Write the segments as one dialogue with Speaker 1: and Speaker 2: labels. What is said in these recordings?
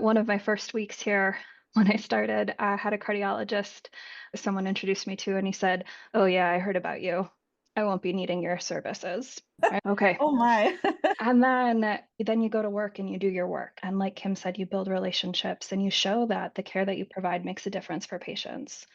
Speaker 1: One of my first weeks here, when I started, I had a cardiologist someone introduced me to, and he said, "Oh, yeah, I heard about you. I won't be needing your services." Okay.
Speaker 2: Oh my.
Speaker 1: And then you go to work and you do your work. And like Kim said, you build relationships and you show that the care that you provide makes a difference for patients.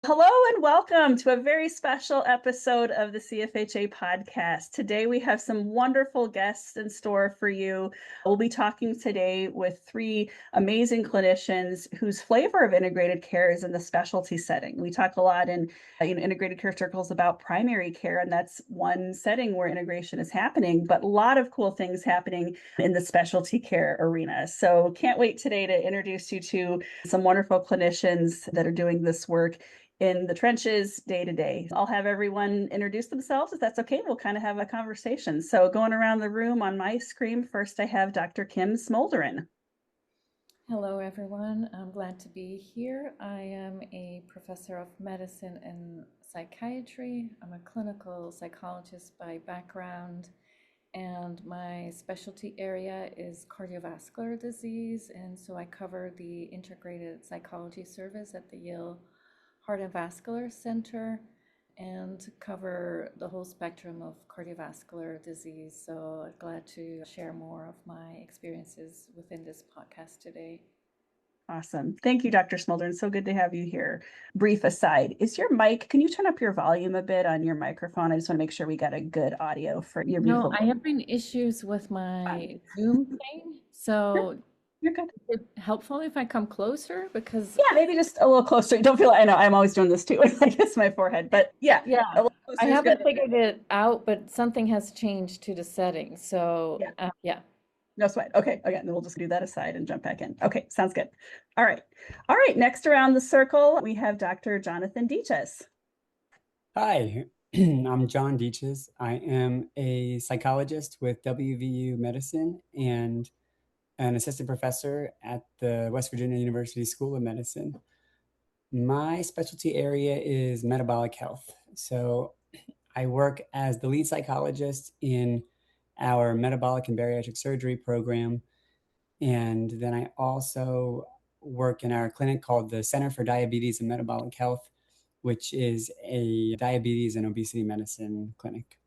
Speaker 2: Hello and welcome to a very special episode of the CFHA Podcast. Today we have some wonderful guests in store for you. We'll be talking today with three amazing clinicians whose flavor of integrated care is in the specialty setting. We talk a lot in integrated care circles about primary care, and that's one setting where integration is happening, but a lot of cool things happening in the specialty care arena. So can't wait today to introduce you to some wonderful clinicians that are doing this work in the trenches day to day. I'll have everyone introduce themselves if that's okay. We'll kind of have a conversation. So going around the room on my screen, first I have Dr. Kim Smolderen.
Speaker 3: Hello, everyone. I'm glad to be here. I am a professor of medicine and psychiatry. I'm a clinical psychologist by background, and my specialty area is cardiovascular disease. And so I cover the integrated psychology service at the Yale Heart and Vascular Center and cover the whole spectrum of cardiovascular disease. So glad to share more of my experiences within this podcast today.
Speaker 2: Awesome. Thank you, Dr. Smolderen. So good to have you here. Brief aside, is your mic, can you turn up your volume a bit on your microphone? I just want to make sure we got a good audio for your beautiful.
Speaker 3: No, I have been issues with my Zoom thing. So
Speaker 2: you're good.
Speaker 3: Is it helpful if I come closer? Because
Speaker 2: yeah, maybe just a little closer. Don't feel, I know I'm always doing this too. I guess my forehead, but yeah.
Speaker 3: I haven't figured it out, but something has changed to the settings. So yeah.
Speaker 2: No sweat. Okay. Again, then we'll just do that aside and jump back in. Okay. Sounds good. All right. Next around the circle, we have Dr. Jonathan Deiches.
Speaker 4: Hi, I'm John Deiches. I am a psychologist with WVU Medicine and an assistant professor at the West Virginia University School of Medicine. My specialty area is metabolic health. So I work as the lead psychologist in our metabolic and bariatric surgery program. And then I also work in our clinic called the Center for Diabetes and Metabolic Health, which is a diabetes and obesity medicine clinic.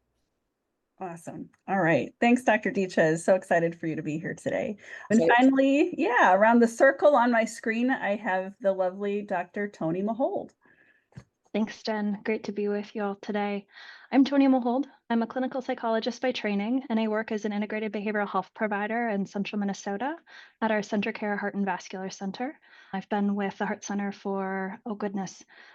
Speaker 2: Awesome. All right. Thanks, Dr. Deiches. So excited for you to be here today. And finally, around the circle on my screen, I have the lovely Dr. Toni Mahold.
Speaker 1: Thanks, Jen. Great to be with you all today. I'm Toni Mahold. I'm a clinical psychologist by training, and I work as an integrated behavioral health provider in central Minnesota at our CentraCare Heart and Vascular Center. I've been with the Heart Center for,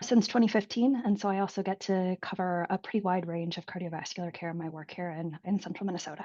Speaker 1: since 2015, and so I also get to cover a pretty wide range of cardiovascular care in my work here in central Minnesota.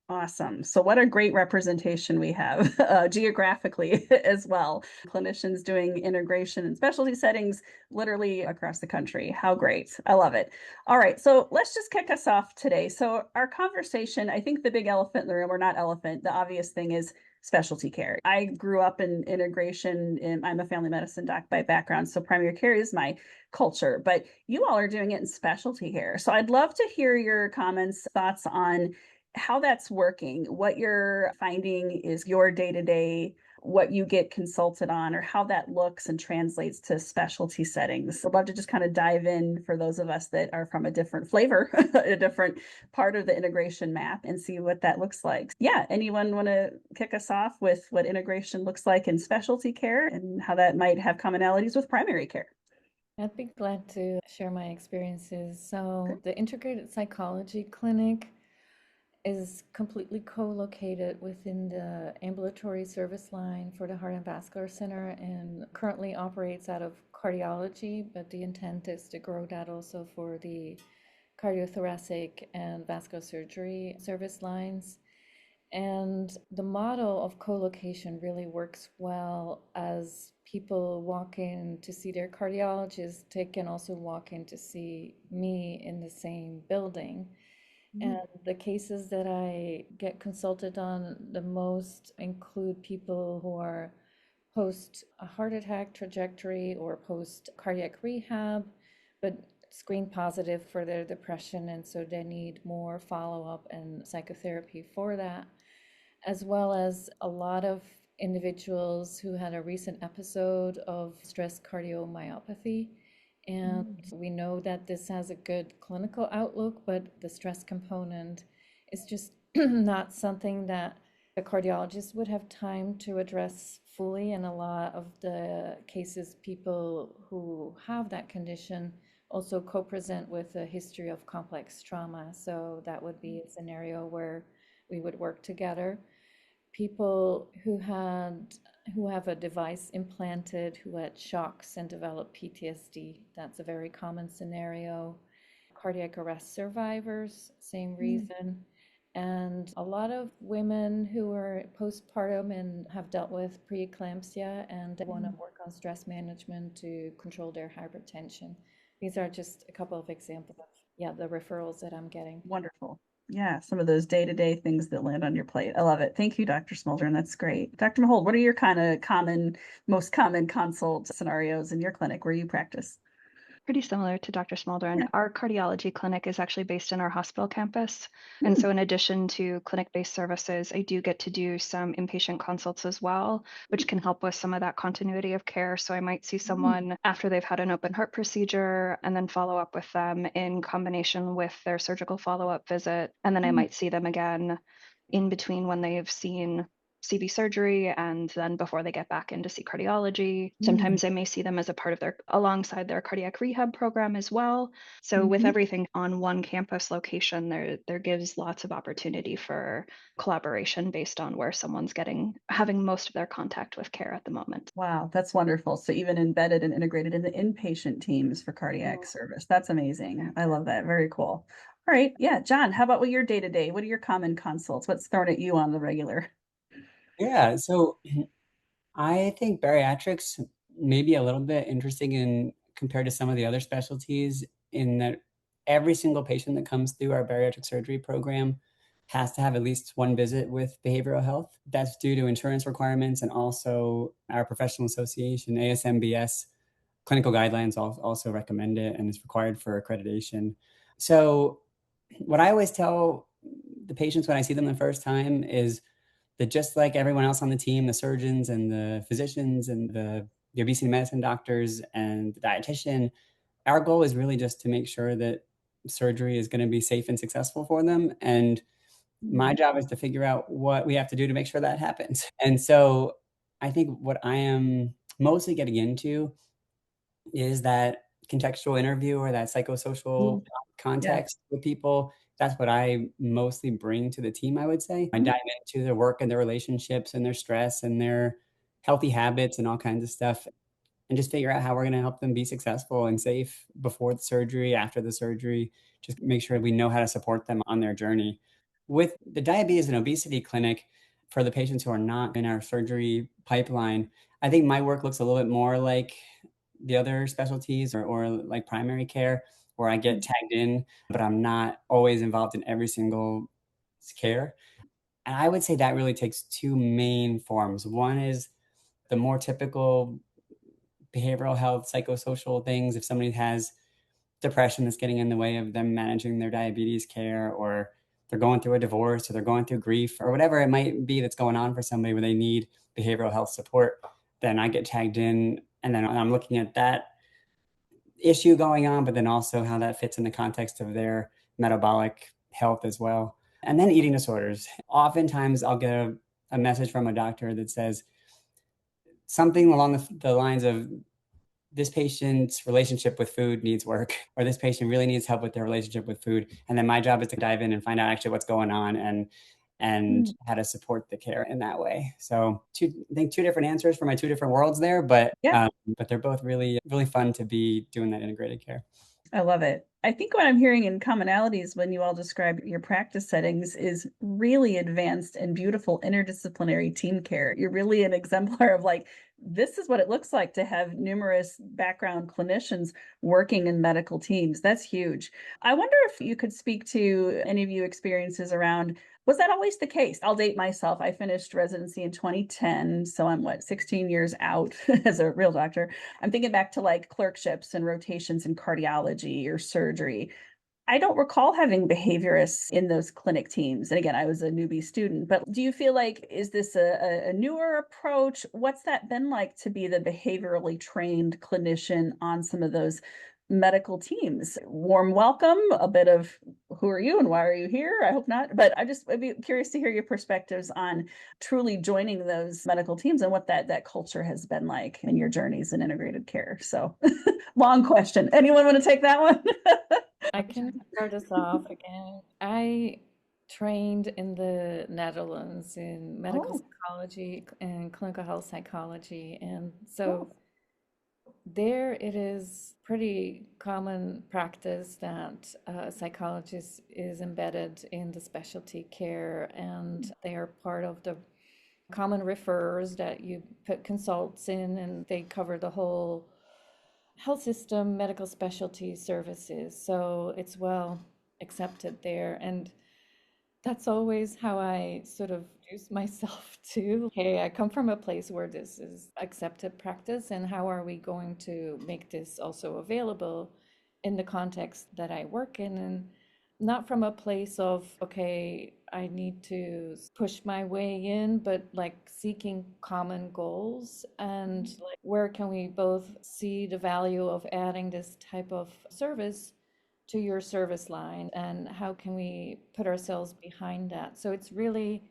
Speaker 2: Awesome. So what a great representation we have geographically as well. Clinicians doing integration in specialty settings literally across the country. How great. I love it. All right. So let's just kick us off today. So our conversation, I think the big elephant in the room, or not elephant, the obvious thing is specialty care. I grew up in integration and I'm a family medicine doc by background. So primary care is my culture, but you all are doing it in specialty care. So I'd love to hear your comments, thoughts on how that's working, what you're finding is your day-to-day, what you get consulted on, or how that looks and translates to specialty settings. I'd love to just kind of dive in for those of us that are from a different flavor, a different part of the integration map, and see what that looks like. Yeah, anyone want to kick us off with what integration looks like in specialty care and how that might have commonalities with primary care?
Speaker 3: I'd be glad to share my experiences. So the integrated psychology clinic is completely co-located within the ambulatory service line for the Heart and Vascular Center and currently operates out of cardiology, but the intent is to grow that also for the cardiothoracic and vascular surgery service lines. And the model of co-location really works well as people walk in to see their cardiologist. They can also walk in to see me in the same building. And the cases that I get consulted on the most include people who are post a heart attack trajectory or post cardiac rehab, but screen positive for their depression. And so they need more follow-up and psychotherapy for that, as well as a lot of individuals who had a recent episode of stress cardiomyopathy. And we know that this has a good clinical outlook, but the stress component is just not something that a cardiologist would have time to address fully. And a lot of the cases, people who have that condition also co-present with a history of complex trauma. So that would be a scenario where we would work together. People who have a device implanted, who had shocks and developed PTSD, that's a very common scenario. Cardiac arrest survivors, same reason. And a lot of women who are postpartum and have dealt with preeclampsia and want to work on stress management to control their hypertension. These are just a couple of examples of, the referrals that I'm getting.
Speaker 2: Wonderful. Yeah, some of those day-to-day things that land on your plate. I love it. Thank you, Dr. Smolderen. That's great. Dr. Mahold, what are your kind of most common consult scenarios in your clinic where you practice?
Speaker 1: Pretty similar to Dr. Smolderen.
Speaker 2: Yeah.
Speaker 1: Our cardiology clinic is actually based in our hospital campus. And so in addition to clinic-based services, I do get to do some inpatient consults as well, which can help with some of that continuity of care. So I might see someone after they've had an open heart procedure and then follow up with them in combination with their surgical follow-up visit. And then I might see them again in between when they've seen CV surgery and then before they get back in to see cardiology. Sometimes I may see them as a part of alongside their cardiac rehab program as well. So with everything on one campus location, there gives lots of opportunity for collaboration based on where someone's having most of their contact with care at the moment.
Speaker 2: Wow, that's wonderful. So even embedded and integrated in the inpatient teams for cardiac service. That's amazing. I love that. Very cool. All right. Yeah, John, how about with your day-to-day? What are your common consults? What's thrown at you on the regular?
Speaker 4: Yeah, so I think bariatrics may be a little bit interesting in compared to some of the other specialties in that every single patient that comes through our bariatric surgery program has to have at least one visit with behavioral health. That's due to insurance requirements and also our professional association, ASMBS, clinical guidelines also recommend it and is required for accreditation. So what I always tell the patients when I see them the first time is that just like everyone else on the team, the surgeons and the physicians and the obesity medicine doctors and the dietitian, our goal is really just to make sure that surgery is going to be safe and successful for them. And my job is to figure out what we have to do to make sure that happens. And so I think what I am mostly getting into is that contextual interview or that psychosocial context with people. That's what I mostly bring to the team, I would say. I dive into their work and their relationships and their stress and their healthy habits and all kinds of stuff and just figure out how we're going to help them be successful and safe before the surgery, after the surgery, just make sure we know how to support them on their journey. With the diabetes and obesity clinic, for the patients who are not in our surgery pipeline, I think my work looks a little bit more like the other specialties or like primary care where I get tagged in, but I'm not always involved in every single care. And I would say that really takes two main forms. One is the more typical behavioral health, psychosocial things. If somebody has depression that's getting in the way of them managing their diabetes care, or they're going through a divorce, or they're going through grief, or whatever it might be that's going on for somebody where they need behavioral health support, then I get tagged in and then I'm looking at that issue going on, but then also how that fits in the context of their metabolic health as well. And then eating disorders. Oftentimes I'll get a message from a doctor that says something along the lines of, this patient's relationship with food needs work, or this patient really needs help with their relationship with food. And then my job is to dive in and find out actually what's going on and how to support the care in that way. So I think two different answers for my two different worlds there, but they're both really, really fun to be doing that integrated care.
Speaker 2: I love it. I think what I'm hearing in commonalities when you all describe your practice settings is really advanced and beautiful interdisciplinary team care. You're really an exemplar of like, this is what it looks like to have numerous background clinicians working in medical teams. That's huge. I wonder if you could speak to any of you experiences around, was that always the case? I'll date myself. I finished residency in 2010. So I'm 16 years out as a real doctor. I'm thinking back to like clerkships and rotations in cardiology or surgery. I don't recall having behaviorists in those clinic teams. And again, I was a newbie student, but do you feel like, is this a newer approach? What's that been like to be the behaviorally trained clinician on some of those medical teams? Warm welcome, a bit of who are you and why are you here? I hope not. But I'd be curious to hear your perspectives on truly joining those medical teams and what that culture has been like in your journeys in integrated care. So long question. Anyone want to take that one?
Speaker 3: I can start us off again. I trained in the Netherlands in medical psychology and clinical health psychology. And so there it is pretty common practice that a psychologist is embedded in the specialty care, and they are part of the common referrers that you put consults in, and they cover the whole health system, medical specialty services. So it's well accepted there. And that's always how I sort of use myself to, hey, I come from a place where this is accepted practice, and how are we going to make this also available in the context that I work in? And not from a place of, okay, I need to push my way in, but like seeking common goals and like where can we both see the value of adding this type of service to your service line, and how can we put ourselves behind that? So it's really,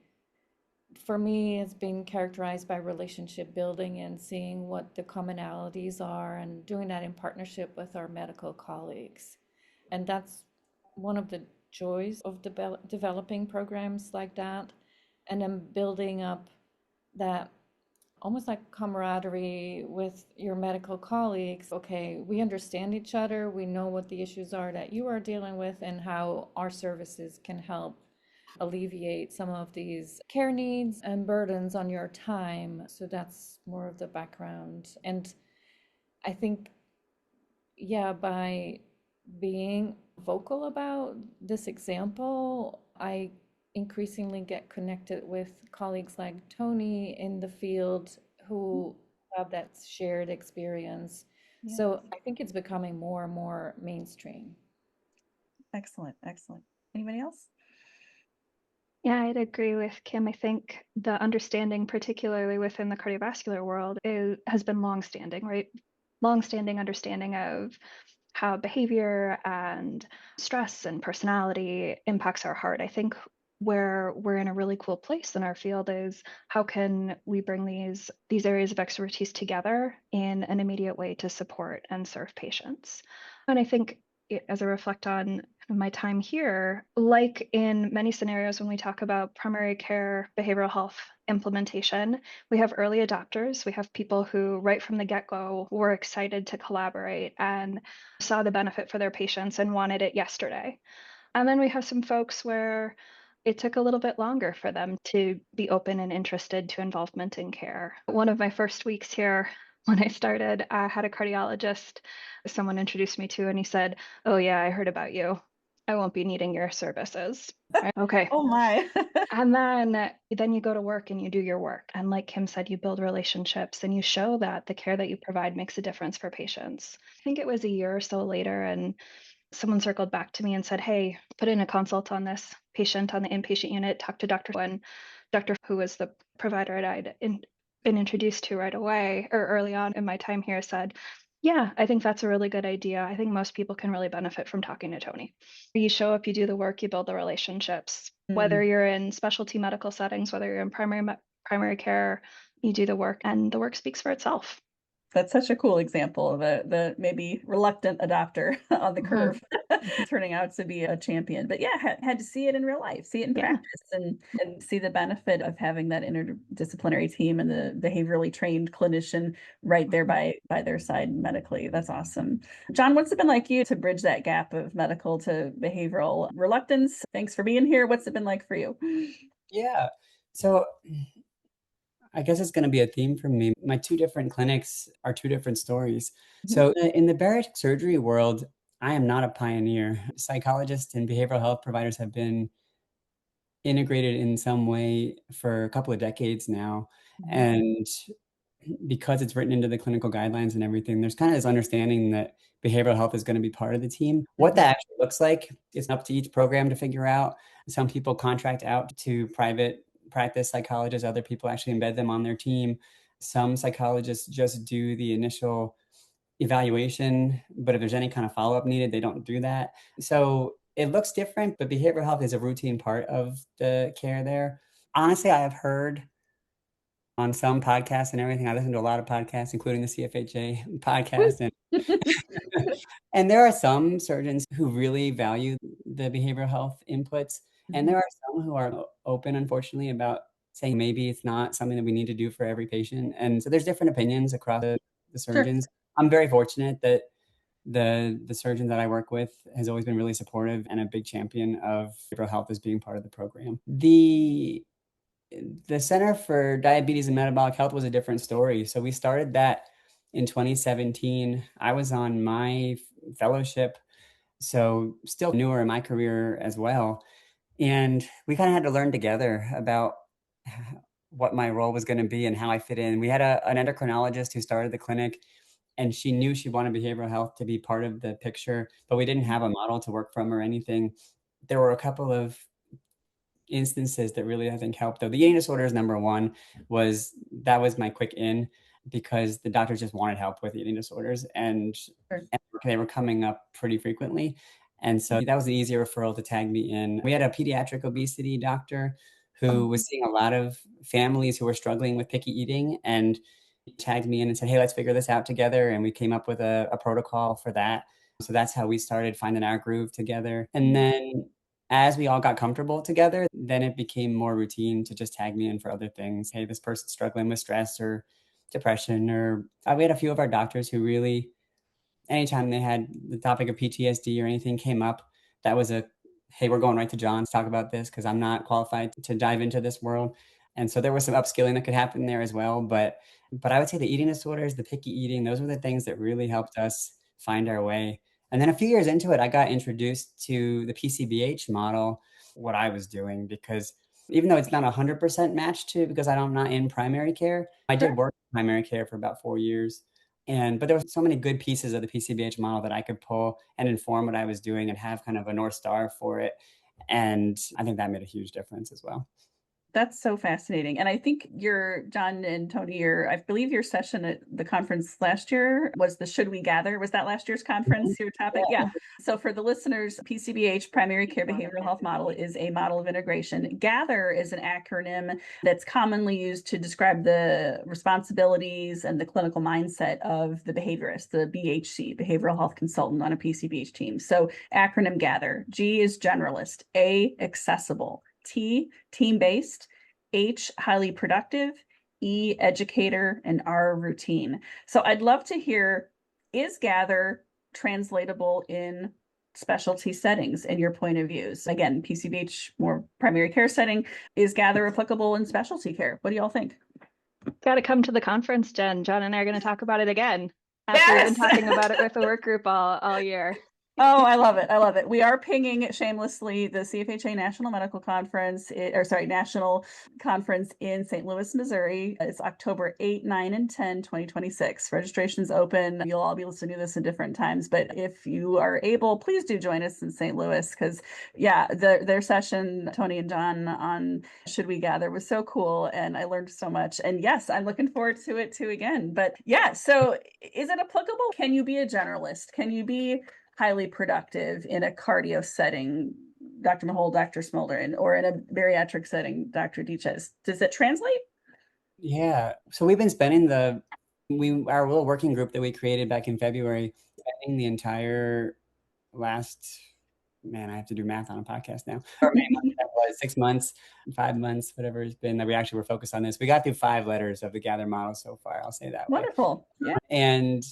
Speaker 3: for me, it's been characterized by relationship building and seeing what the commonalities are and doing that in partnership with our medical colleagues. And that's one of the joys of developing programs like that, and then building up that almost like camaraderie with your medical colleagues. Okay, we understand each other, we know what the issues are that you are dealing with, and how our services can help alleviate some of these care needs and burdens on your time. So that's more of the background. And I think, yeah, by being vocal about this example, I increasingly get connected with colleagues like Toni in the field who have that shared experience.
Speaker 2: Yeah.
Speaker 3: So I think it's becoming more and more mainstream.
Speaker 2: Excellent, excellent. Anybody else?
Speaker 1: Yeah, I'd agree with Kim. I think the understanding, particularly within the cardiovascular world, has been longstanding, right? Longstanding understanding of how behavior and stress and personality impacts our heart. I think where we're in a really cool place in our field is how can we bring these areas of expertise together in an immediate way to support and serve patients. And I think as I reflect on my time here, like in many scenarios when we talk about primary care behavioral health implementation, we have early adopters. We have people who right from the get-go were excited to collaborate and saw the benefit for their patients and wanted it yesterday. And then we have some folks where it took a little bit longer for them to be open and interested to involvement in care. One of my first weeks here, when I started, I had a cardiologist someone introduced me to, and he said, "Oh yeah, I heard about you. I won't be needing your services." Right? Okay.
Speaker 2: Oh my.
Speaker 1: And then you go to work and you do your work. And like Kim said, you build relationships and you show that the care that you provide makes a difference for patients. I think it was a year or so later, and someone circled back to me and said, "Hey, put in a consult on this patient on the inpatient unit, talk to Dr. And Dr. who was the provider I'd been introduced to right away or early on in my time here said, "Yeah, I think that's a really good idea. I think most people can really benefit from talking to Toni." You show up, you do the work, you build the relationships. Whether you're in specialty medical settings, whether you're in primary care, you do the work and the work speaks for itself.
Speaker 2: That's such a cool example of the maybe reluctant adopter on the curve turning out to be a champion. But yeah, had to see it in real life, see it in practice, and see the benefit of having that interdisciplinary team and the behaviorally trained clinician right there by their side medically. That's awesome. John, what's it been like you to bridge that gap of medical to behavioral reluctance? Thanks for being here. What's it been like for you?
Speaker 4: Yeah. So I guess it's going to be a theme for me. My two different clinics are two different stories. So in the bariatric surgery world, I am not a pioneer. Psychologists and behavioral health providers have been integrated in some way for a couple of decades now. And because it's written into the clinical guidelines and everything, there's kind of this understanding that behavioral health is going to be part of the team. What that actually looks like, it's up to each program to figure out. Some people contract out to private practice psychologists, other people actually embed them on their team. Some psychologists just do the initial evaluation, but if there's any kind of follow-up needed, they don't do that. So it looks different, but behavioral health is a routine part of the care there. Honestly, I have heard on some podcasts and everything. I listen to a lot of podcasts, including the CFHA podcast. And there are some surgeons who really value the behavioral health inputs. And there are some who are open, unfortunately, about saying maybe it's not something that we need to do for every patient. And so there's different opinions across the surgeons. Sure. I'm very fortunate that the surgeon that I work with has always been really supportive and a big champion of behavioral health as being part of the program. The Center for Diabetes and Metabolic Health was a different story. So we started that in 2017. I was on my fellowship, so still newer in my career as well. And we kind of had to learn together about what my role was going to be and how I fit in. We had an endocrinologist who started the clinic, and she knew she wanted behavioral health to be part of the picture, but we didn't have a model to work from or anything. There were a couple of instances that really, I think, helped, though. The eating disorders, number one, was my quick in, because the doctors just wanted help with eating disorders, and they were coming up pretty frequently. And so that was an easier referral to tag me in. We had a pediatric obesity doctor who was seeing a lot of families who were struggling with picky eating, and tagged me in and said, hey, let's figure this out together. And we came up with a protocol for that. So that's how we started finding our groove together. And then as we all got comfortable together, then it became more routine to just tag me in for other things. Hey, this person's struggling with stress or depression, or we had a few of our doctors who really, anytime they had the topic of PTSD or anything came up, that was hey, we're going right to John to talk about this because I'm not qualified to dive into this world. And so there was some upskilling that could happen there as well. But I would say the eating disorders, the picky eating, those were the things that really helped us find our way. And then a few years into it, I got introduced to the PCBH model, what I was doing, because even though it's not 100% matched to, because I'm not in primary care, I did work in primary care for about 4 years. But there were so many good pieces of the PCBH model that I could pull and inform what I was doing and have kind of a North Star for it. And I think that made a huge difference as well.
Speaker 2: That's so fascinating. And I think John and Toni, I believe your session at the conference last year was the Should We Gather? Was that last year's conference, your topic? Yeah. So for the listeners, PCBH, Primary Care Behavioral Health Model, is a model of integration. GATHER is an acronym that's commonly used to describe the responsibilities and the clinical mindset of the behaviorist, the BHC, Behavioral Health Consultant on a PCBH team. So acronym GATHER. G is generalist, A, accessible, T, team-based, H, highly productive, E, educator, and R, routine. So I'd love to hear, is GATHER translatable in specialty settings in your point of views? Again, PCBH, more primary care setting. Is GATHER applicable in specialty care? What do y'all think?
Speaker 1: Got to come to the conference, Jen. John and I are going to talk about it again. After we've been talking about it with the work group all year.
Speaker 2: Oh, I love it. I love it. We are pinging shamelessly the CFHA National Medical Conference, National Conference in St. Louis, Missouri. It's October 8, 9, and 10, 2026. Registration's open. You'll all be listening to this in different times, but if you are able, please do join us in St. Louis, because their session, Toni and John, on Should We Gather, was so cool, and I learned so much. And yes, I'm looking forward to it too again. But yeah, so is it applicable? Can you be a generalist? Can you be highly productive in a cardio setting, Dr. Mahold, Dr. Smolderen, or in a bariatric setting, Dr. Deiches? Does it translate?
Speaker 4: Yeah. So we've been spending the Our little working group that we created back in February, spending the entire last, man, I have to do math on a podcast now. Or maybe that was 6 months, 5 months, whatever it's been that we actually were focused on this. We got through 5 letters of the Gather model so far. I'll say that way.
Speaker 2: Wonderful. Yeah.
Speaker 4: And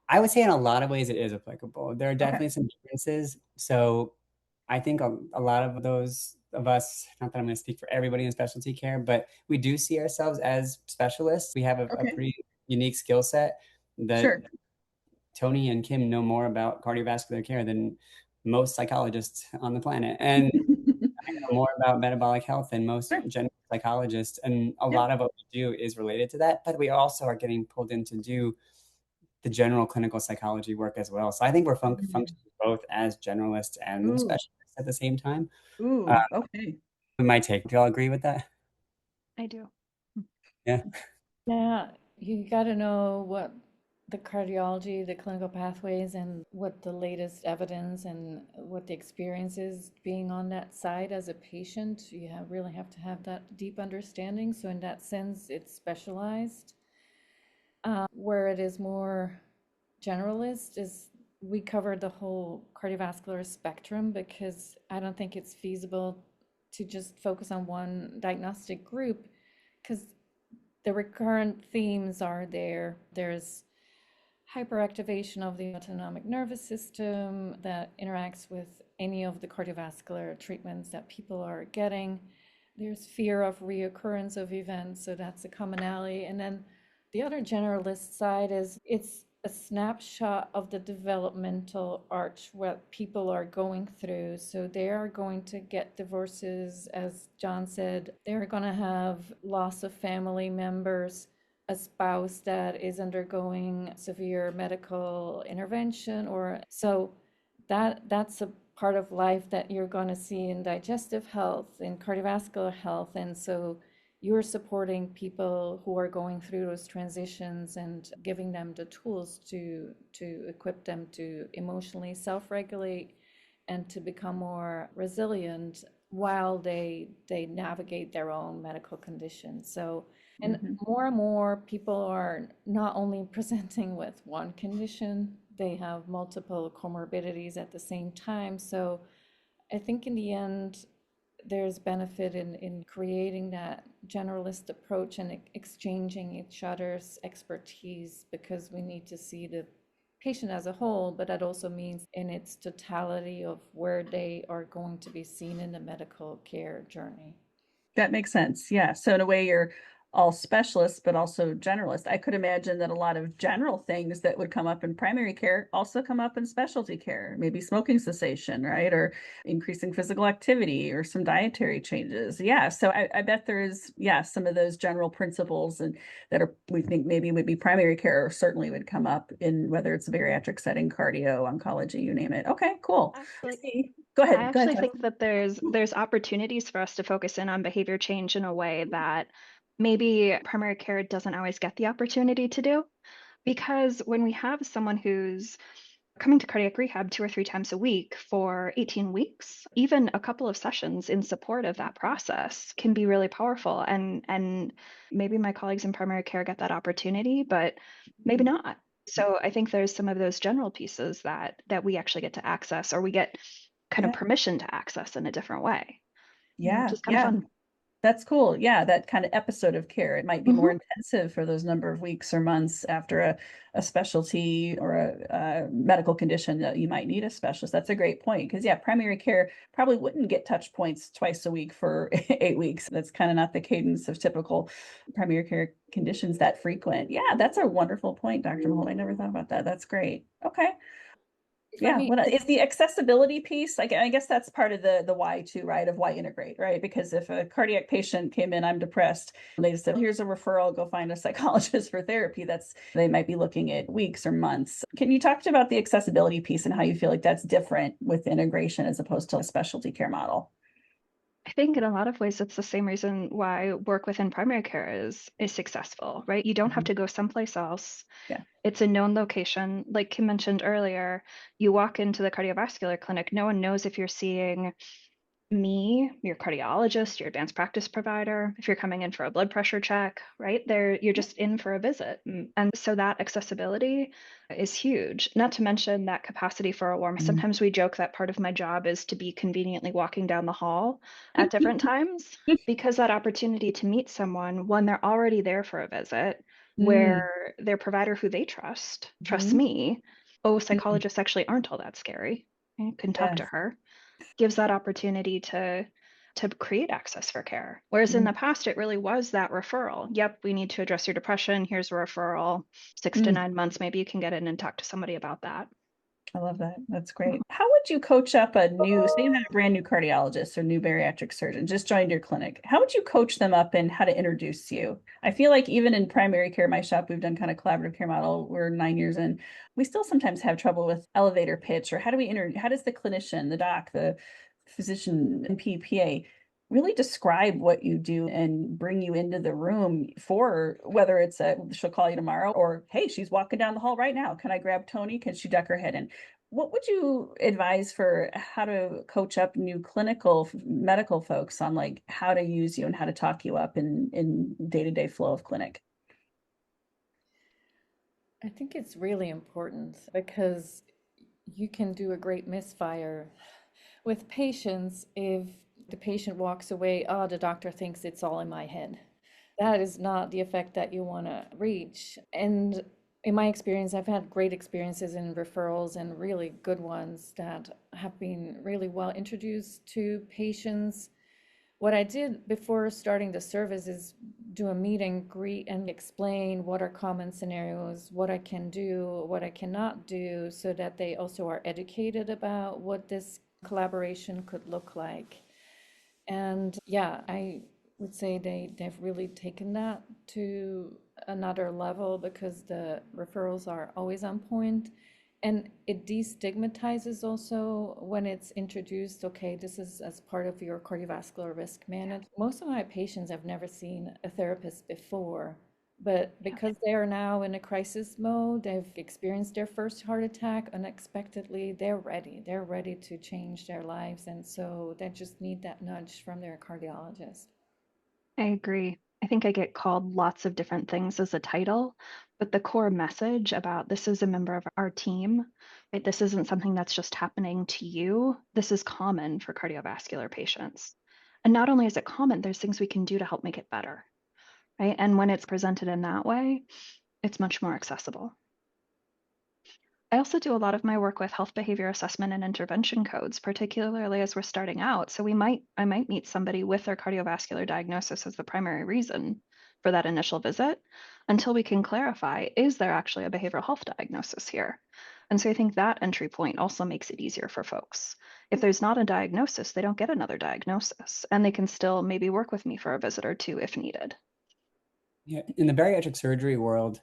Speaker 4: I would say in a lot of ways it is applicable. There are definitely some differences. So I think a lot of those of us, not that I'm going to speak for everybody in specialty care, but we do see ourselves as specialists. We have a pretty unique skill set that Toni and Kim know more about cardiovascular care than most psychologists on the planet. And I know more about metabolic health than most general psychologists. And a lot of what we do is related to that, but we also are getting pulled in to do the general clinical psychology work as well. So I think we're functioning both as generalists and specialists at the same time.
Speaker 2: Okay.
Speaker 4: My take. Do y'all agree with that?
Speaker 1: I do.
Speaker 4: Yeah.
Speaker 3: Yeah, you got to know what the cardiology, the clinical pathways, and what the latest evidence and what the experience is being on that side as a patient. You really have to have that deep understanding. So in that sense, it's specialized. Where it is more generalist is we cover the whole cardiovascular spectrum, because I don't think it's feasible to just focus on one diagnostic group, because the recurrent themes are there. There's hyperactivation of the autonomic nervous system that interacts with any of the cardiovascular treatments that people are getting. There's fear of reoccurrence of events, so that's a commonality. And then the other generalist side is it's a snapshot of the developmental arch, what people are going through. So they are going to get divorces, as John said. They're going to have loss of family members, a spouse that is undergoing severe medical intervention, or so that's a part of life that you're going to see in digestive health, in cardiovascular health. And so you're supporting people who are going through those transitions and giving them the tools to equip them to emotionally self-regulate and to become more resilient while they navigate their own medical conditions. So, and more people are not only presenting with one condition, they have multiple comorbidities at the same time. So I think in the end, there's benefit in creating that generalist approach and exchanging each other's expertise, because we need to see the patient as a whole, but that also means in its totality of where they are going to be seen in the medical care journey.
Speaker 2: That makes sense. Yeah. So in a way, you're all specialists, but also generalists. I could imagine that a lot of general things that would come up in primary care also come up in specialty care, maybe smoking cessation, right? Or increasing physical activity or some dietary changes. Yeah. So I bet there is, some of those general principles and we think maybe would be primary care, or certainly would come up in whether it's a bariatric setting, cardio, oncology, you name it. Okay, cool. Go ahead.
Speaker 1: I actually think that there's opportunities for us to focus in on behavior change in a way that maybe primary care doesn't always get the opportunity to do. Because when we have someone who's coming to cardiac rehab 2 or 3 times a week for 18 weeks, even a couple of sessions in support of that process can be really powerful. And maybe my colleagues in primary care get that opportunity, but maybe not. So I think there's some of those general pieces that we actually get to access, or we get kind of permission to access in a different way.
Speaker 2: Yeah.
Speaker 1: Just kind of fun.
Speaker 2: That's cool. Yeah, that kind of episode of care. It might be more intensive for those number of weeks or months after a specialty or a medical condition that you might need a specialist. That's a great point, because primary care probably wouldn't get touch points twice a week for 8 weeks. That's kind of not the cadence of typical primary care conditions that frequent. Yeah, that's a wonderful point, Dr. Mahold. I never thought about that. That's great. Okay. Yeah, what is the accessibility piece? I guess that's part of the why too, right? Of why integrate, right? Because if a cardiac patient came in, I'm depressed, and they said, here's a referral, go find a psychologist for therapy, they might be looking at weeks or months. Can you talk about the accessibility piece and how you feel like that's different with integration as opposed to a specialty care model?
Speaker 1: I think in a lot of ways, it's the same reason why work within primary care is successful, right? You don't have to go someplace else.
Speaker 2: Yeah.
Speaker 1: It's a known location. Like Kim mentioned earlier, you walk into the cardiovascular clinic, no one knows if you're seeing me, your cardiologist, your advanced practice provider, if you're coming in for a blood pressure check, right? You're just in for a visit. And so that accessibility is huge. Not to mention that capacity for a warm. Sometimes we joke that part of my job is to be conveniently walking down the hall at different times, because that opportunity to meet someone when they're already there for a visit, where their provider who they trusts me. Oh, psychologists actually aren't all that scary. I can talk to
Speaker 2: Yes.
Speaker 1: her. Gives that opportunity to create access for care. Whereas in the past, it really was that referral. Yep, we need to address your depression. Here's a referral. 6 to 9 months, maybe you can get in and talk to somebody about that.
Speaker 2: I love that. That's great. How would you coach up say you had a brand new cardiologist or new bariatric surgeon just joined your clinic? How would you coach them up in how to introduce you? I feel like even in primary care, my shop, we've done kind of collaborative care model. We're 9 years in. We still sometimes have trouble with elevator pitch, or how does the clinician, the doc, the physician, and PPA really describe what you do and bring you into the room for whether it's she'll call you tomorrow, or hey, she's walking down the hall right now. Can I grab Toni? Can she duck her head in? What would you advise for how to coach up new clinical medical folks on like how to use you and how to talk you up in day-to-day flow of clinic?
Speaker 3: I think it's really important because you can do a great misfire with patients if the patient walks away, oh, the doctor thinks it's all in my head. That is not the effect that you want to reach. And in my experience, I've had great experiences in referrals and really good ones that have been really well introduced to patients. What I did before starting the service is do a meet and greet and explain what are common scenarios, what I can do, what I cannot do, so that they also are educated about what this collaboration could look like. And yeah, I would say they've really taken that to another level because the referrals are always on point. And it destigmatizes also when it's introduced, okay, this is as part of your cardiovascular risk management. Most of my patients have never seen a therapist before, but because they are now in a crisis mode, they've experienced their first heart attack unexpectedly, they're ready. They're ready to change their lives. And so they just need that nudge from their cardiologist.
Speaker 1: I agree. I think I get called lots of different things as a title, but the core message about this is a member of our team, right? This isn't something that's just happening to you. This is common for cardiovascular patients. And not only is it common, there's things we can do to help make it better, right? And when it's presented in that way, it's much more accessible. I also do a lot of my work with health behavior assessment and intervention codes, particularly as we're starting out. So I might meet somebody with their cardiovascular diagnosis as the primary reason for that initial visit until we can clarify, is there actually a behavioral health diagnosis here? And so I think that entry point also makes it easier for folks. If there's not a diagnosis, they don't get another diagnosis, and they can still maybe work with me for a visit or two if needed.
Speaker 4: Yeah, in the bariatric surgery world,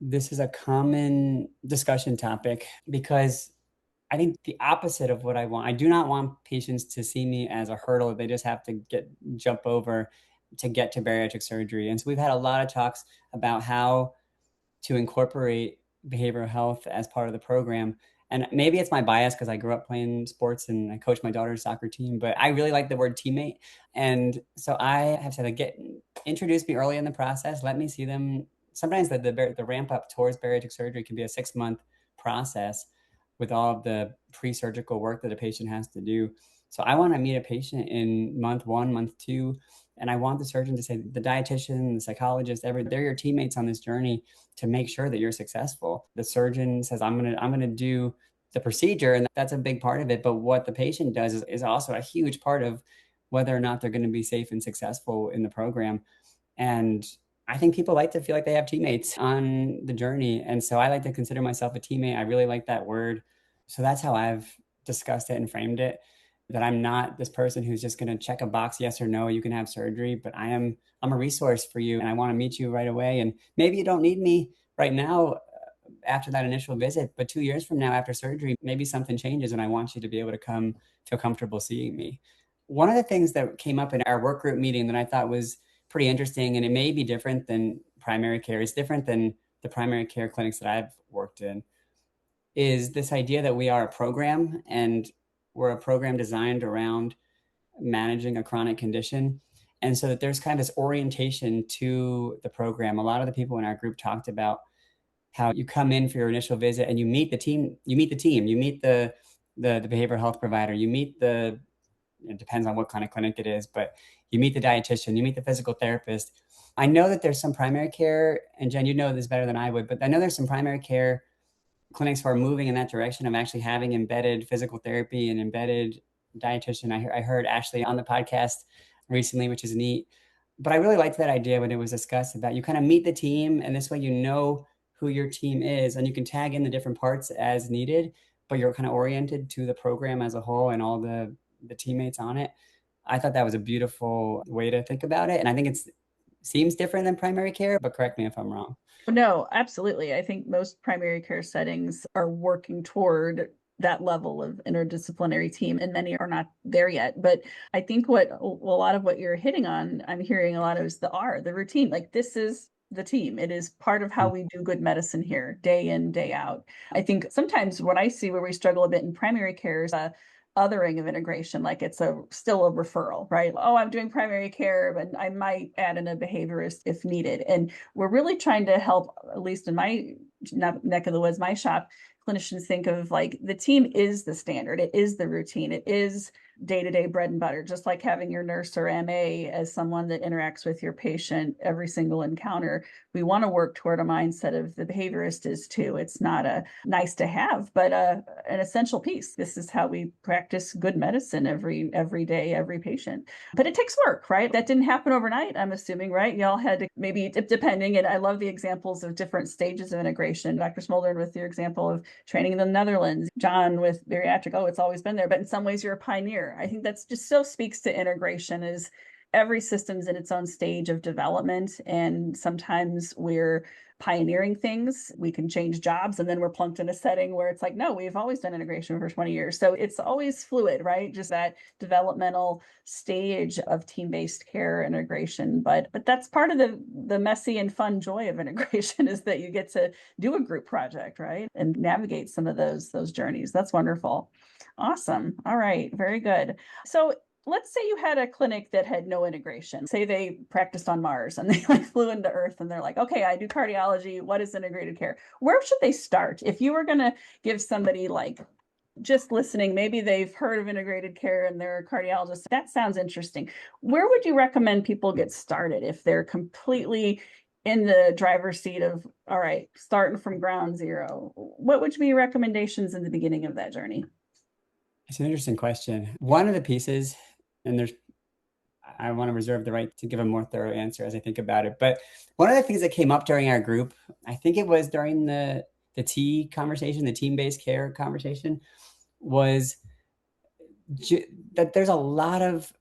Speaker 4: this is a common discussion topic because I think the opposite of what I want. I do not want patients to see me as a hurdle that they just have to jump over to get to bariatric surgery. And so we've had a lot of talks about how to incorporate behavioral health as part of the program. And maybe it's my bias because I grew up playing sports and I coached my daughter's soccer team, but I really like the word teammate. And so I have said, introduce me early in the process. Let me see them. Sometimes the ramp up towards bariatric surgery can be a 6-month process with all of the pre-surgical work that a patient has to do. So I want to meet a patient in month 1, month 2, and I want the surgeon to say, the dietitian, the psychologist, they're your teammates on this journey to make sure that you're successful. The surgeon says, I'm gonna do the procedure, and that's a big part of it. But what the patient does is also a huge part of whether or not they're going to be safe and successful in the program. And I think people like to feel like they have teammates on the journey. And so I like to consider myself a teammate. I really like that word. So that's how I've discussed it and framed it, that I'm not this person who's just going to check a box, yes or no, you can have surgery, but I'm a resource for you and I want to meet you right away. And maybe you don't need me right now after that initial visit, but 2 years from now after surgery, maybe something changes and I want you to be able to come feel comfortable seeing me. One of the things that came up in our work group meeting that I thought was pretty interesting, and it may be different than primary care, it's different than the primary care clinics that I've worked in, is this idea that we are a program. And we're a program designed around managing a chronic condition. And so that there's kind of this orientation to the program. A lot of the people in our group talked about how you come in for your initial visit and you meet the team, you meet the behavioral health provider, it depends on what kind of clinic it is, but you meet the dietitian, you meet the physical therapist. I know that there's some primary care, and Jen, you know this better than I would, but I know there's some primary care clinics who are moving in that direction of actually having embedded physical therapy and embedded dietitian. I heard Ashley on the podcast recently, which is neat. But I really liked that idea when it was discussed about you kind of meet the team, and this way you know who your team is, and you can tag in the different parts as needed, but you're kind of oriented to the program as a whole and all the teammates on it. I thought that was a beautiful way to think about it. And I think it seems different than primary care, but correct me if I'm wrong.
Speaker 2: No, absolutely. I think most primary care settings are working toward that level of interdisciplinary team, and many are not there yet. But I think what a lot of what you're hitting on, I'm hearing a lot of is the routine. Like, this is the team. It is part of how we do good medicine here, day in, day out. I think sometimes what I see where we struggle a bit in primary care is othering of integration, like it's still a referral, right? Oh, I'm doing primary care, but I might add in a behaviorist if needed. And we're really trying to help, at least in my neck of the woods, my shop, clinicians think of like the team is the standard. It is the routine. It is day-to-day bread and butter, just like having your nurse or MA as someone that interacts with your patient every single encounter. We want to work toward a mindset of the behaviorist is too. It's not a nice to have, but an essential piece. This is how we practice good medicine every day, every patient. But it takes work, right? That didn't happen overnight, I'm assuming, right? Y'all had to, maybe depending, and I love the examples of different stages of integration. Dr. Smolderen with your example of training in the Netherlands, John with bariatric, oh, it's always been there, but in some ways you're a pioneer. I think that's just so speaks to integration, is every system's in its own stage of development. And sometimes we're pioneering things. We can change jobs and then we're plunked in a setting where it's like, no, we've always done integration for 20 years. So it's always fluid, right? Just that developmental stage of team-based care integration. But that's part of the messy and fun joy of integration, is that you get to do a group project, right? And navigate some of those journeys. That's wonderful. Awesome. All right. Very good. So let's say you had a clinic that had no integration. Say they practiced on Mars and they flew into Earth and they're like, okay, I do cardiology. What is integrated care? Where should they start? If you were going to give somebody like just listening, maybe they've heard of integrated care and they're a cardiologist. That sounds interesting. Where would you recommend people get started if they're completely in the driver's seat of, all right, starting from ground zero? What would be your recommendations in the beginning of that journey?
Speaker 4: It's an interesting question. One of the pieces, and I want to reserve the right to give a more thorough answer as I think about it. But one of the things that came up during our group, I think it was during the T conversation, the team-based care conversation, was that there's a lot of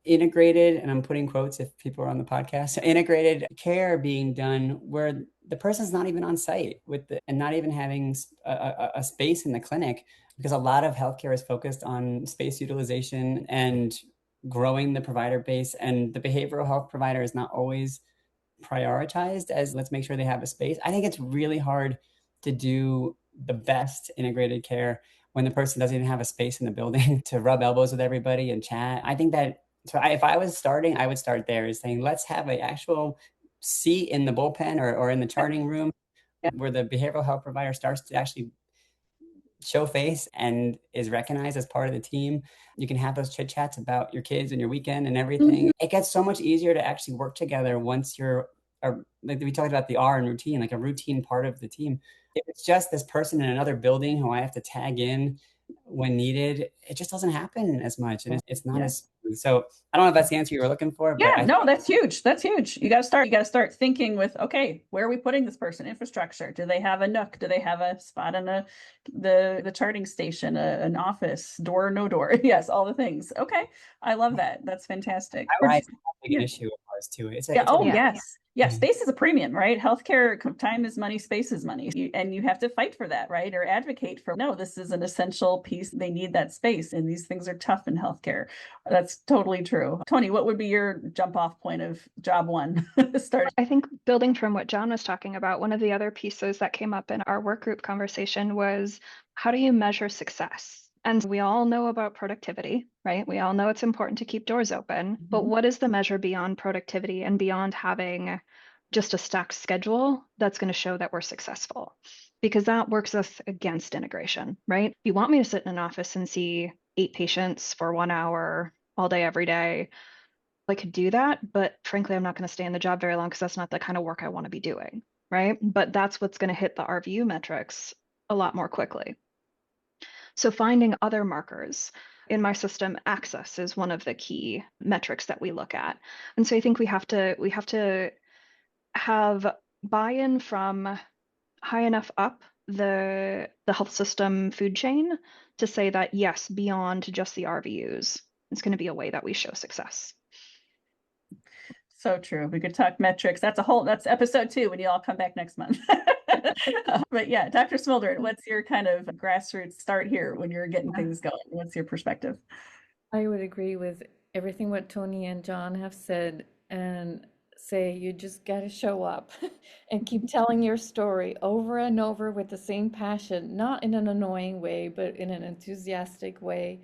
Speaker 4: integrated, and I'm putting quotes if people are on the podcast, integrated care being done where the person's not even on site and not even having a space in the clinic, because a lot of healthcare is focused on space utilization and growing the provider base, and the behavioral health provider is not always prioritized as let's make sure they have a space. I think it's really hard to do the best integrated care when the person doesn't even have a space in the building to rub elbows with everybody and chat. I think that if I was starting, I would start there, is saying, let's have an actual seat in the bullpen or in the charting room where the behavioral health provider starts to actually show face and is recognized as part of the team. You can have those chit chats about your kids and your weekend and everything. Mm-hmm. It gets so much easier to actually work together once you're, like we talked about the R and routine, like a routine part of the team. If it's just this person in another building who I have to tag in when needed, it just doesn't happen as much. And it's not as smooth. So I don't know if that's the answer you were looking for.
Speaker 2: But no, that's huge. That's huge. You got to start thinking with, okay, where are we putting this person? Infrastructure. Do they have a nook? Do they have a spot in the charting station, an office, door, no door? Yes, all the things. Okay. I love that. That's fantastic.
Speaker 4: I big an issue of ours too.
Speaker 2: Yes, space is a premium, right? Healthcare, time is money, space is money. And you have to fight for that, right? Or advocate for, no, this is an essential piece. They need that space. And these things are tough in healthcare. That's totally true. Toni, what would be your jump off point of job one?
Speaker 1: I think building from what John was talking about, one of the other pieces that came up in our work group conversation was, how do you measure success? And we all know about productivity, right? We all know it's important to keep doors open, but
Speaker 2: Mhm.
Speaker 1: what is the measure beyond productivity and beyond having just a stacked schedule that's going to show that we're successful? Because that works us against integration, right? If you want me to sit in an office and see 8 patients for 1 hour all day, every day, I could do that, but frankly, I'm not going to stay in the job very long because that's not the kind of work I want to be doing, right? But that's what's going to hit the RVU metrics a lot more quickly. So finding other markers in my system, access is one of the key metrics that we look at. And so I think we have to have buy-in from high enough up the health system food chain to say that yes, beyond just the RVUs, it's going to be a way that we show success.
Speaker 2: So true. We could talk metrics. That's episode 2 when you all come back next month. But yeah, Dr. Smolderen, what's your kind of grassroots start here when you're getting things going? What's your perspective?
Speaker 3: I would agree with everything what Toni and John have said and say you just got to show up and keep telling your story over and over with the same passion, not in an annoying way, but in an enthusiastic way.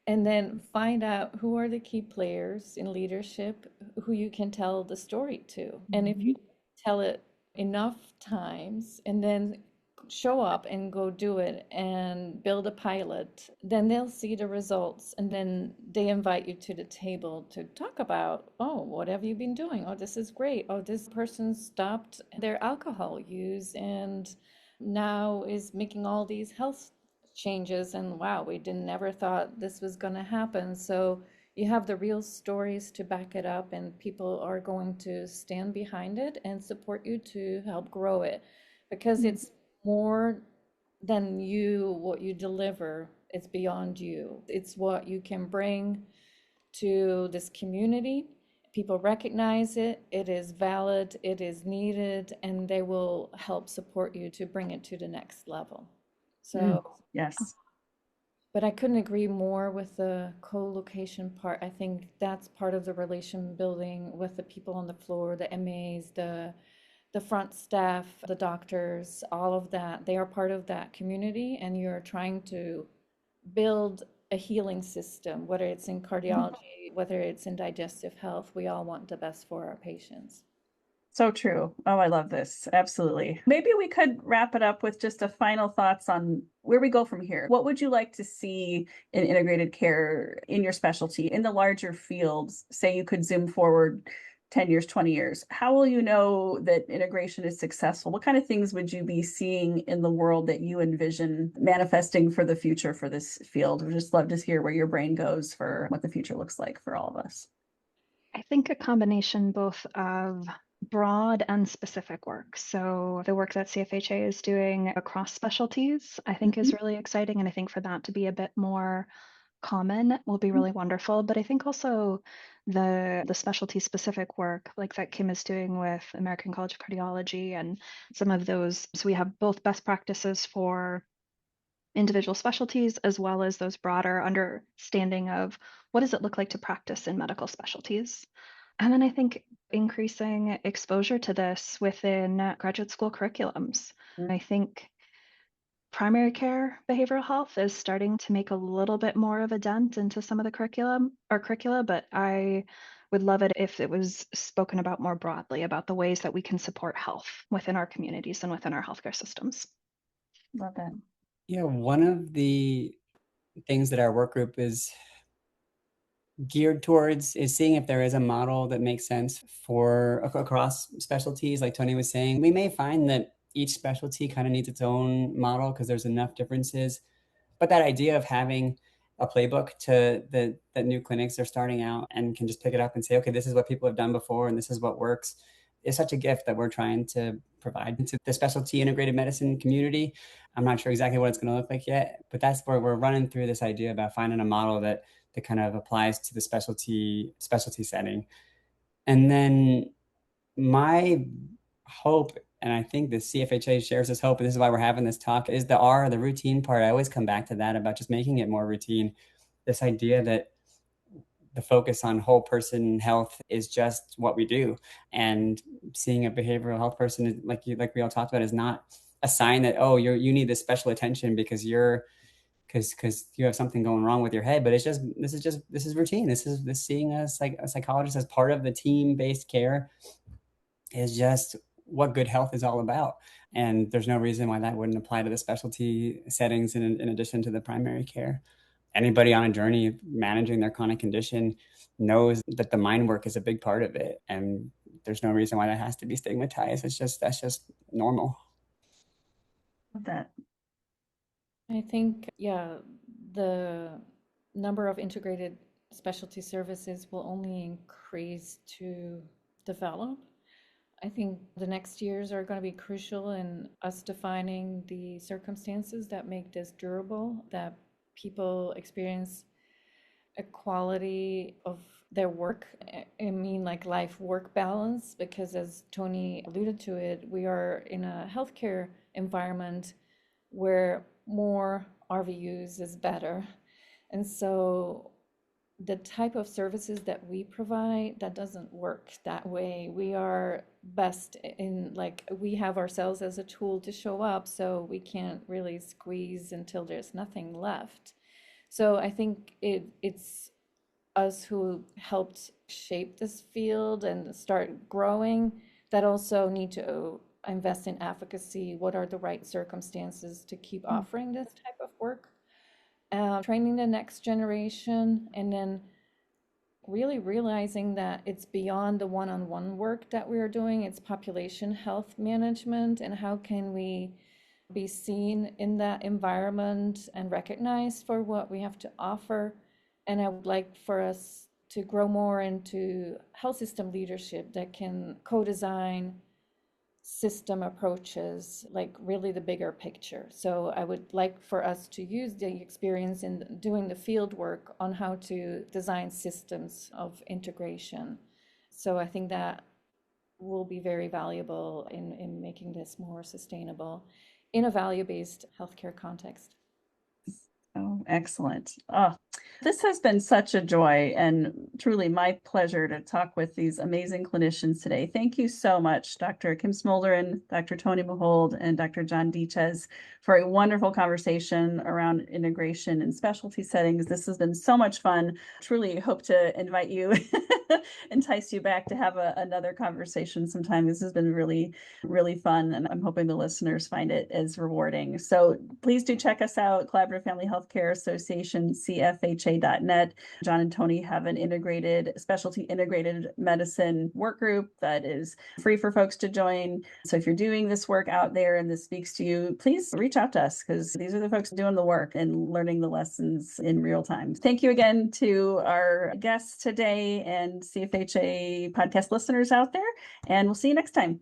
Speaker 3: And then find out who are the key players in leadership who you can tell the story to. And if you tell it enough times and then show up and go do it and build a pilot, then they'll see the results and then they invite you to the table to talk about, oh, what have you been doing? Oh, this is great. Oh, this person stopped their alcohol use and now is making all these health changes, and wow, we didn't never thought this was going to happen. So you have the real stories to back it up, and people are going to stand behind it and support you to help grow it, because it's more than you, what you deliver. It's beyond you. It's what you can bring to this community. People recognize it, it is valid, it is needed, and they will help support you to bring it to the next level. So
Speaker 2: Yes.
Speaker 3: but I couldn't agree more with the co-location part. I think that's part of the relation building with the people on the floor, the MAs, the front staff, the doctors, all of that. They are part of that community, and you're trying to build a healing system, whether it's in cardiology, whether it's in digestive health. We all want the best for our patients.
Speaker 2: So true. Oh, I love this. Absolutely. Maybe we could wrap it up with just a final thoughts on where we go from here. What would you like to see in integrated care in your specialty, in the larger fields? Say you could zoom forward 10 years, 20 years. How will you know that integration is successful? What kind of things would you be seeing in the world that you envision manifesting for the future for this field? We'd just love to hear where your brain goes for what the future looks like for all of us.
Speaker 1: I think a combination both of broad and specific work. So the work that CFHA is doing across specialties, I think is really exciting. And I think for that to be a bit more common will be really wonderful. But I think also the specialty specific work like that Kim is doing with American College of Cardiology and some of those. So we have both best practices for individual specialties as well as those broader understanding of what does it look like to practice in medical specialties. And then I think increasing exposure to this within graduate school curriculums. I think primary care behavioral health is starting to make a little bit more of a dent into some of the curricula, but I would love it if it was spoken about more broadly about the ways that we can support health within our communities and within our healthcare systems.
Speaker 2: Love that.
Speaker 4: Yeah, one of the things that our work group is geared towards is seeing if there is a model that makes sense for across specialties. Like Toni was saying, we may find that each specialty kind of needs its own model because there's enough differences. But that idea of having a playbook to that new clinics are starting out and can just pick it up and say, okay, this is what people have done before and this is what works, is such a gift that we're trying to provide to the specialty integrated medicine community. I'm not sure exactly what it's going to look like yet, but that's where we're running through this idea about finding a model that kind of applies to the specialty setting. And then my hope, and I think the CFHA shares this hope, and this is why we're having this talk, is the routine part. I always come back to that about just making it more routine. This idea that the focus on whole person health is just what we do. And seeing a behavioral health person, like we all talked about, is not a sign that, oh, you need this special attention because you're because you have something going wrong with your head. But this is routine. This seeing a psychologist as part of the team-based care is just what good health is all about. And there's no reason why that wouldn't apply to the specialty settings in addition to the primary care. Anybody on a journey managing their chronic condition knows that the mind work is a big part of it. And there's no reason why that has to be stigmatized. That's just normal.
Speaker 2: That.
Speaker 3: I think, the number of integrated specialty services will only increase to develop. I think the next years are going to be crucial in us defining the circumstances that make this durable, that people experience a quality of their work. I mean, like life-work balance, because as Toni alluded to it, we are in a healthcare environment where more RVUs is better. And so the type of services that we provide, that doesn't work that way. We are best in, like, we have ourselves as a tool to show up, so we can't really squeeze until there's nothing left. So I think it's us who helped shape this field and start growing that also need to invest in advocacy. What are the right circumstances to keep offering this type of work? Training the next generation, and then really realizing that it's beyond the one-on-one work that we are doing. It's population health management, and how can we be seen in that environment and recognized for what we have to offer. And I would like for us to grow more into health system leadership that can co-design system approaches, like really the bigger picture. So I would like for us to use the experience in doing the field work on how to design systems of integration. So I think that will be very valuable in making this more sustainable in a value-based healthcare context.
Speaker 2: Oh, excellent. Oh, this has been such a joy and truly my pleasure to talk with these amazing clinicians today. Thank you so much, Dr. Kim Smolderen, Dr. Toni Mahold, and Dr. John Deiches, for a wonderful conversation around integration in specialty settings. This has been so much fun. Truly hope to invite you, entice you back to have another conversation sometime. This has been really, really fun, and I'm hoping the listeners find it as rewarding. So please do check us out, Collaborative Family Healthcare Association, CFHA.net. John and Toni have an specialty integrated medicine work group that is free for folks to join. So if you're doing this work out there and this speaks to you, please reach out to us, because these are the folks doing the work and learning the lessons in real time. Thank you again to our guests today and CFHA podcast listeners out there, and we'll see you next time.